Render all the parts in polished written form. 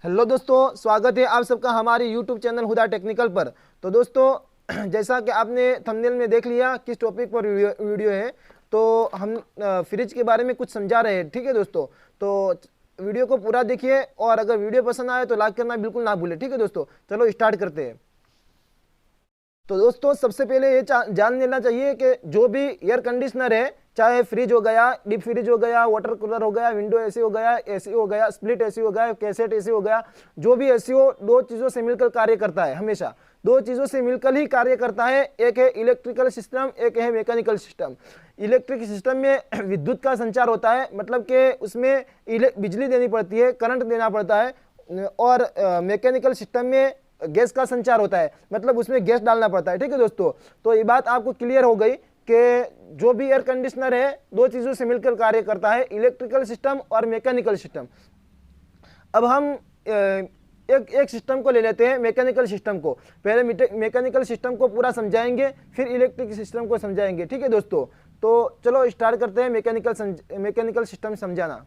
Hello दोस्तों, स्वागत है आप सबका हमारे यूट्यूब चैनल हुदा टेक्निकल पर। तो दोस्तों, जैसा कि आपने थंबनेल में देख लिया किस टॉपिक पर वीडियो है, तो हम फ्रिज के बारे में कुछ समझा रहे हैं। ठीक है दोस्तों, तो वीडियो को पूरा देखिए और अगर वीडियो पसंद आए तो लाइक करना बिल्कुल ना भूलें। ठीक है दोस्तों, चलो स्टार्ट करते हैं। तो दोस्तों, सबसे पहले ये जान लेना चाहिए कि जो भी एयर कंडीशनर है, चाहे फ्रिज हो गया, डीप फ्रिज हो गया, वाटर कूलर हो गया, विंडो एसी हो गया, एसी हो गया, स्प्लिट एसी हो गया, कैसेट एसी हो गया, जो भी एसी हो, दो चीज़ों से मिलकर कार्य करता है। हमेशा दो चीज़ों से मिलकर ही कार्य करता है। एक है इलेक्ट्रिकल सिस्टम, एक है मैकेनिकल सिस्टम। इलेक्ट्रिक सिस्टम में विद्युत का संचार होता है, मतलब कि उसमें बिजली देनी पड़ती है, करंट देना पड़ता है। और मैकेनिकल सिस्टम में गैस का संचार होता है, मतलब उसमें गैस डालना पड़ता है। ठीक है दोस्तों, तो ये बात आपको क्लियर हो गई कि जो भी एयर कंडीशनर है दो चीज़ों से मिलकर कार्य करता है, इलेक्ट्रिकल सिस्टम और मैकेनिकल सिस्टम। अब हम एक सिस्टम को ले लेते हैं, मैकेनिकल सिस्टम को। पहले मैकेनिकल सिस्टम को पूरा समझाएंगे, फिर इलेक्ट्रिक सिस्टम को समझाएंगे। ठीक है दोस्तों, तो चलो स्टार्ट करते हैं मैकेनिकल सिस्टम समझाना।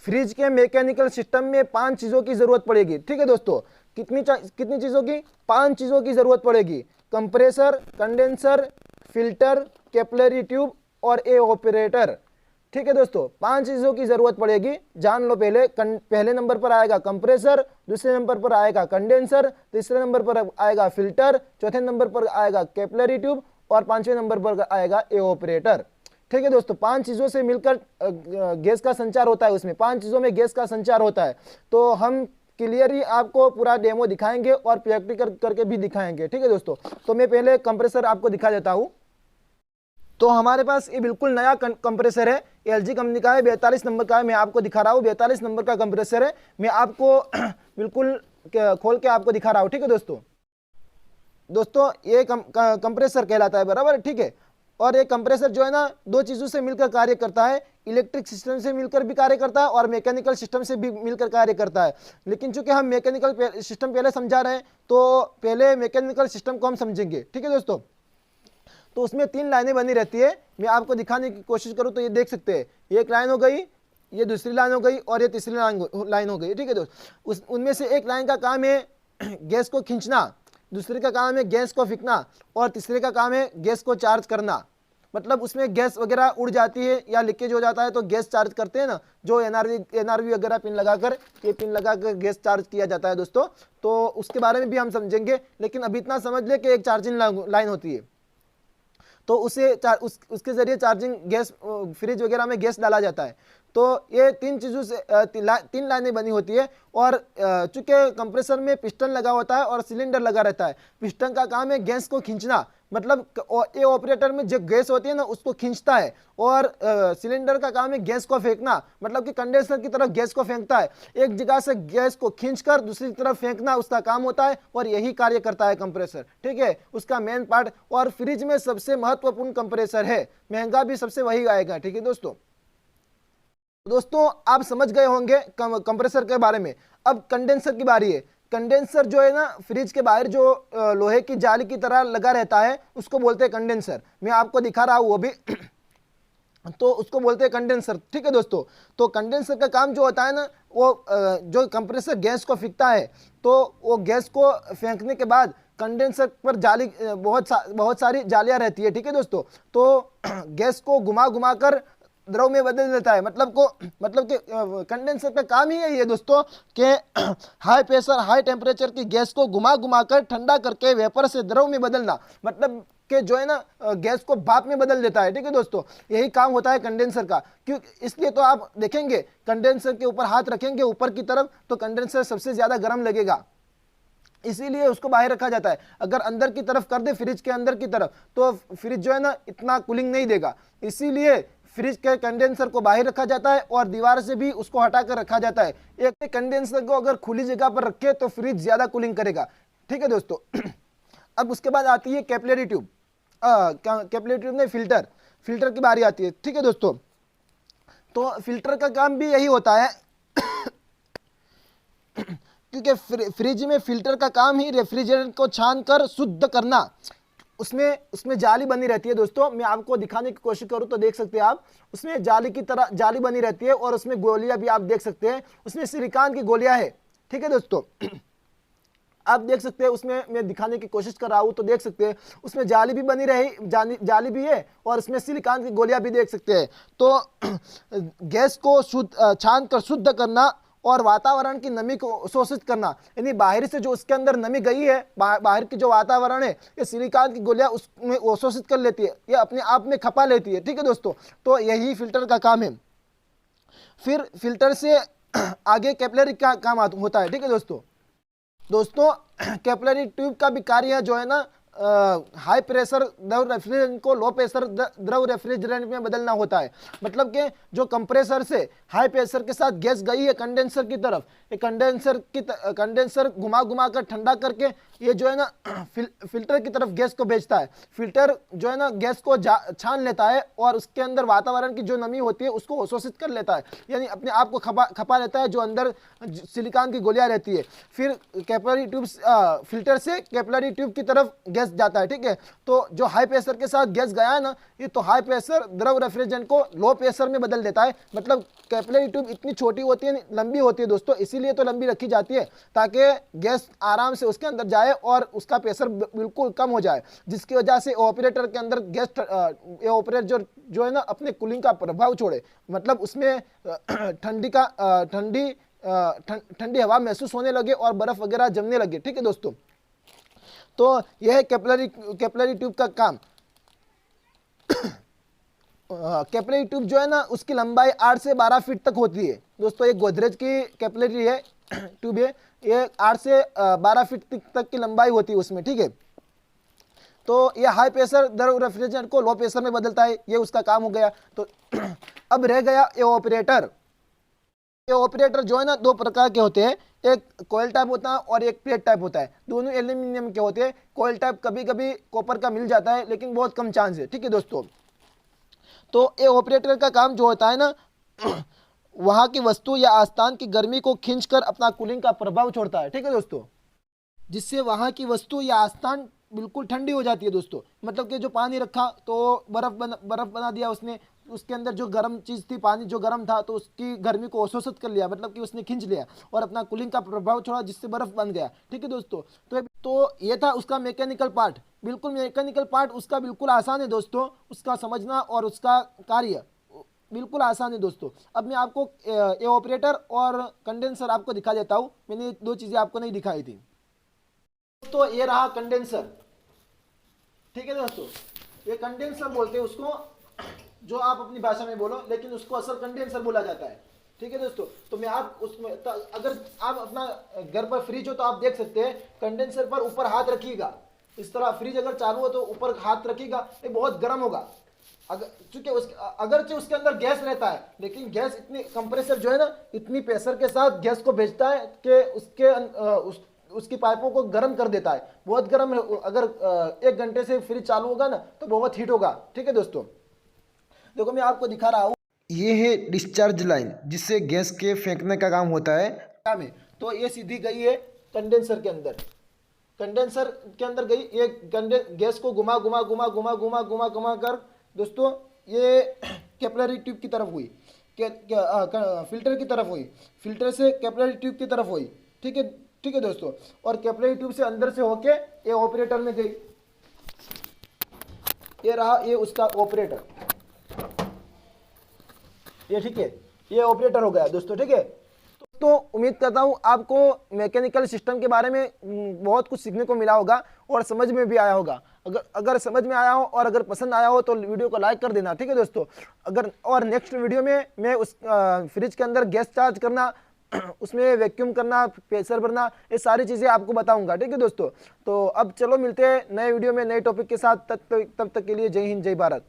फ्रिज के मैकेनिकल सिस्टम में 5 चीज़ों की ज़रूरत पड़ेगी। ठीक है दोस्तों, कितनी चीज़ों की? 5 चीज़ों की ज़रूरत पड़ेगी। Compressor, condenser, filter, capillary tube और एवापोरेटर। ठीक है दोस्तों, 5 चीज़ों की ज़रूरत पड़ेगी, जान लो। पहले नंबर पर आएगा कंप्रेसर, दूसरे नंबर पर आएगा कंडेंसर, तीसरे नंबर पर आएगा फिल्टर, चौथे नंबर पर आएगा कैपिलरी ट्यूब और 5वें नंबर पर आएगा एवापोरेटर। ठीक है दोस्तों, 5 चीज़ों से मिलकर गैस का संचार होता है। उसमें 5 चीज़ों में गैस का संचार होता है। तो हम क्लियरली आपको पूरा डेमो दिखाएंगे और प्रैक्टिकल करके भी दिखाएंगे। ठीक है दोस्तों, तो मैं पहले कंप्रेसर आपको दिखा देता हूँ। तो हमारे पास ये बिल्कुल नया कंप्रेसर है, एलजी कंपनी का है, 42 नंबर का है। मैं आपको दिखा रहा हूँ, 42 नंबर का कंप्रेसर है। मैं आपको बिल्कुल खोल के आपको दिखा रहा हूँ। ठीक है दोस्तों, ये कंप्रेसर कहलाता है, बराबर। ठीक है, और ये कंप्रेसर जो है ना, दो चीज़ों से मिलकर कार्य करता है। इलेक्ट्रिक सिस्टम से मिलकर भी कार्य करता है और मैकेनिकल सिस्टम से भी मिलकर कार्य करता है। लेकिन चूंकि हम मैकेनिकल सिस्टम पहले समझा रहे हैं, तो पहले मैकेनिकल सिस्टम को हम समझेंगे। ठीक है दोस्तों, तो उसमें 3 लाइनें बनी रहती है। मैं आपको दिखाने की कोशिश करूँ तो ये देख सकते हैं, एक लाइन हो गई, ये दूसरी लाइन हो गई और ये तीसरी लाइन हो गई। ठीक है दोस्तों, उनमें से एक लाइन का काम है गैस को खींचना, दूसरे का काम है गैस को फेंकना और तीसरे का काम है गैस को चार्ज करना। मतलब उसमें गैस वगैरह उड़ जाती है या लीकेज हो जाता है तो गैस चार्ज करते हैं ना, जो एनआरवी वगैरह पिन लगाकर गैस चार्ज किया जाता है दोस्तों। तो उसके बारे में भी हम समझेंगे, लेकिन अभी इतना समझ ले कि एक चार्जिंग लाइन होती है, तो उसके जरिए चार्जिंग गैस फ्रिज वगैरह में गैस डाला जाता है। तो ये 3 चीज़ों से 3 लाइनें बनी होती है। और चूंकि कंप्रेसर में पिस्टन लगा होता है और सिलेंडर लगा रहता है। पिस्टन का काम है गैस को खींचना, मतलब ये ऑपरेटर में जो गैस होती है ना उसको खींचता है, और सिलेंडर का काम है गैस को फेंकना, मतलब कि कंडेंसर की तरफ गैस को फेंकता है। एक जगह से गैस को खींचकर दूसरी तरफ फेंकना उसका काम होता है, और यही कार्य करता है कंप्रेसर। ठीक है, उसका मेन पार्ट। और फ्रिज में सबसे महत्वपूर्ण कंप्रेसर है, महंगा भी सबसे वही आएगा। ठीक है दोस्तों, आप समझ गए होंगे कंप्रेसर के बारे में। अब कंडेंसर की बारी है। कंडेंसर जो है ना, फ्रिज के बाहर जो लोहे की जाली की तरह लगा रहता है उसको बोलते हैं कंडेंसर। मैं आपको दिखा रहा हूं वो भी तो उसको बोलते हैं कंडेंसर। ठीक है दोस्तों, तो कंडेंसर का काम जो होता है ना, वो जो कंप्रेसर गैस को फेंकता है, तो वो गैस को फेंकने के बाद कंडेंसर पर जाली बहुत सारी जालियां रहती है। ठीक है दोस्तों, तो गैस को घुमा घुमा कर द्रव में बदल देता है। मतलब कि कंडेंसर का काम ही है ये दोस्तों कि हाई प्रेशर हाई टेम्परेचर की गैस को घुमा घुमा कर ठंडा करके वेपर से द्रव में बदलना, मतलब कि जो है ना गैस को भाप में बदल देता है। ठीक है दोस्तों, यही काम होता है कंडेंसर का। क्यों? इसलिए तो आप देखेंगे कंडेंसर के ऊपर हाथ रखेंगे ऊपर की तरफ तो कंडेंसर सबसे ज्यादा गर्म लगेगा, इसीलिए उसको बाहर रखा जाता है। अगर अंदर की तरफ कर दे, फ्रिज के अंदर की तरफ, तो फ्रिज जो है ना इतना कूलिंग नहीं देगा। इसीलिए फ्रिज के कंडेंसर को बाहर रखा जाता है और दीवार से भी उसको हटाकर रखा जाता है। एक कंडेंसर को अगर खुली जगह पर रखे तो फ्रिज ज्यादा कूलिंग करेगा। ठीक है दोस्तों अब उसके बाद आती है कैपिलरी ट्यूब। कैपिलरी ट्यूब में फिल्टर की बारी आती है। ठीक है दोस्तों, तो फिल्टर का काम भी यही होता है क्योंकि फ्रिज में फिल्टर का काम ही रेफ्रिजरेंट को छान कर शुद्ध करना। उसमें उसमें जाली बनी रहती है दोस्तों। मैं आपको दिखाने की कोशिश करूं तो देख सकते हैं आप, उसमें जाली की तरह जाली बनी रहती है और उसमें गोलियां भी आप देख सकते हैं, उसमें सिलिकॉन की गोलियां है। ठीक है दोस्तों, आप देख सकते हैं, उसमें मैं दिखाने की कोशिश कर रहा हूं तो देख सकते हैं उसमें जाली भी बनी रही, जाली भी है और उसमें सिलिकॉन की गोलियां भी देख सकते हैं। तो गैस को शुद्ध छान कर शुद्ध करना और वातावरण की नमी को शोषित करना, यानी बाहर से जो उसके अंदर नमी गई है, बाहर की जो वातावरण है, ये सिलिकॉन की गोलियां उसमें शोषित कर लेती है, ये अपने आप में खपा लेती है। ठीक है दोस्तों, तो यही फिल्टर का काम है। फिर फिल्टर से आगे कैपिलरी का काम होता है। ठीक है दोस्तों कैपिलरी ट्यूब का भी कार्य जो है ना, हाई प्रेशर द्रव रेफ्रिजरेंट को लो प्रेशर द्रव रेफ्रिजरेंट में बदलना होता है। मतलब कि जो कंप्रेसर से हाई प्रेशर के साथ गैस गई है कंडेंसर की तरफ, ये कंडेंसर घुमा घुमा कर ठंडा करके ये जो है ना फिल्टर की तरफ गैस को भेजता है। फिल्टर जो है ना गैस को छान लेता है और उसके अंदर वातावरण की जो नमी होती है उसको अवशोषित कर लेता है, यानी अपने आप को खपा लेता है, जो अंदर सिलिकॉन की गोलियां रहती है। फिर कैपिलरी ट्यूब फिल्टर से कैपिलरी ट्यूब की तरफ गैस जाता है। ठीक है, तो जो हाई प्रेशर के साथ गैस गया है ना, ये तो हाई प्रेशर द्रव रेफ्रिजरेंट को लो प्रेशर में बदल देता है। मतलब कैपिलरी ट्यूब इतनी छोटी होती है, लंबी होती है दोस्तों, इसीलिए तो लंबी रखी जाती है ताकि गैस आराम से उसके अंदर जाए और उसका प्रेशर बिल्कुल कम हो जाए, जिसकी वजह से ऑपरेटर के अंदर गैस ऑपरेटर जो है ना अपने कूलिंग का प्रभाव छोड़े, मतलब उसमें ठंडी हवा महसूस होने लगे और बर्फ वगैरह जमने लगे। ठीक है दोस्तों, तो यह है कैपिलरी ट्यूब का काम। कैपिलरी ट्यूब जो है ना उसकी लंबाई 8 से 12 फीट तक होती है दोस्तों। एक गोदरेज की कैपिलरी है ट्यूब है, ये 8 से 12 फीट तक की लंबाई होती है उसमें। ठीक है, तो ये हाई प्रेशर द्रव रेफ्रिजरेंट को लो प्रेशर में बदलता है, ये उसका काम हो गया। तो अब रह गया एवापोरेटर। ये ऑपरेटर जो है ना दो प्रकार के होते हैं, एक कोयल टाइप होता है और एक प्लेट टाइप होता है। दोनों एल्यूमिनियम के होते हैं। कोयल टाइप कभी कभी कॉपर का मिल जाता है, लेकिन बहुत कम चांस है। ठीक है दोस्तों, तो ये ऑपरेटर का काम जो होता है ना वहां की वस्तु या आस्थान की गर्मी को खींचकर अपना कूलिंग का प्रभाव छोड़ता है। ठीक है दोस्तों, जिससे वहां की वस्तु या आस्थान बिल्कुल ठंडी हो जाती है दोस्तों। मतलब कि जो पानी रखा तो बर्फ बना दिया उसने, उसके अंदर जो गर्म चीज़ थी, पानी जो गर्म था, तो उसकी गर्मी को अवशोषित कर लिया, मतलब कि उसने खींच लिया और अपना कूलिंग का प्रभाव छोड़ा, जिससे बर्फ बन गया। ठीक है दोस्तों, तो ये था उसका मैकेनिकल पार्ट। बिल्कुल मैकेनिकल पार्ट उसका बिल्कुल आसान है दोस्तों, उसका समझना और उसका कार्य बिल्कुल आसान है दोस्तों। अब मैं आपको ये ऑपरेटर और कंडेंसर आपको दिखा देता हूँ। मैंने दो चीज़ें आपको नहीं दिखाई थी। तो ये रहा कंडेंसर। ठीक है दोस्तों, ये कंडेंसर बोलते हैं उसको, जो आप अपनी भाषा में बोलो, लेकिन उसको असल कंडेंसर बोला जाता है। ठीक है दोस्तों, तो मैं आप उसमें अगर आप अपना घर पर फ्रिज हो तो आप देख सकते हैं कंडेंसर पर ऊपर हाथ रखिएगा, इस तरह फ्रिज अगर चालू हो तो ऊपर हाथ रखिएगा, ये बहुत गर्म होगा। अगरचे उसके अंदर गैस रहता है, लेकिन गैस इतनी कंप्रेसर जो है ना इतनी प्रेशर के साथ गैस को भेजता है कि उसकी पाइपों को गर्म कर देता है, बहुत गर्म। अगर 1 घंटे से फ्रिज चालू होगा ना तो बहुत हीट होगा। ठीक है दोस्तों, देखो मैं आपको दिखा रहा हूँ, ये है डिस्चार्ज लाइन, जिससे गैस के फेंकने का काम होता है। तो ये सीधी गई है कंडेंसर के अंदर, कंडेंसर के अंदर गई ये गैस को घुमा घुमा घुमा घुमा घुमा घुमा घुमा कर दोस्तों ये कैपिलरी ट्यूब की तरफ हुई, फिल्टर की तरफ हुई, फिल्टर से कैपिलरी ट्यूब की तरफ हुई। ठीक है दोस्तों, और कैपिलरी ट्यूब से अंदर से होके ये ऑपरेटर में गई। ये रहा ये उसका ऑपरेटर, ये ठीक है, ये ऑपरेटर हो गया दोस्तों। ठीक है, तो उम्मीद करता हूँ आपको मैकेनिकल सिस्टम के बारे में बहुत कुछ सीखने को मिला होगा और समझ में भी आया होगा। अगर समझ में आया हो और अगर पसंद आया हो तो वीडियो को लाइक कर देना। ठीक है दोस्तों, और नेक्स्ट वीडियो में मैं उस फ्रिज के अंदर गैस चार्ज करना, उसमें वैक्यूम करना, प्रेशर भरना, ये सारी चीज़ें आपको बताऊंगा। ठीक है दोस्तों, तो अब चलो मिलते हैं नए वीडियो में नए टॉपिक के साथ। तब तक के लिए जय हिंद जय भारत।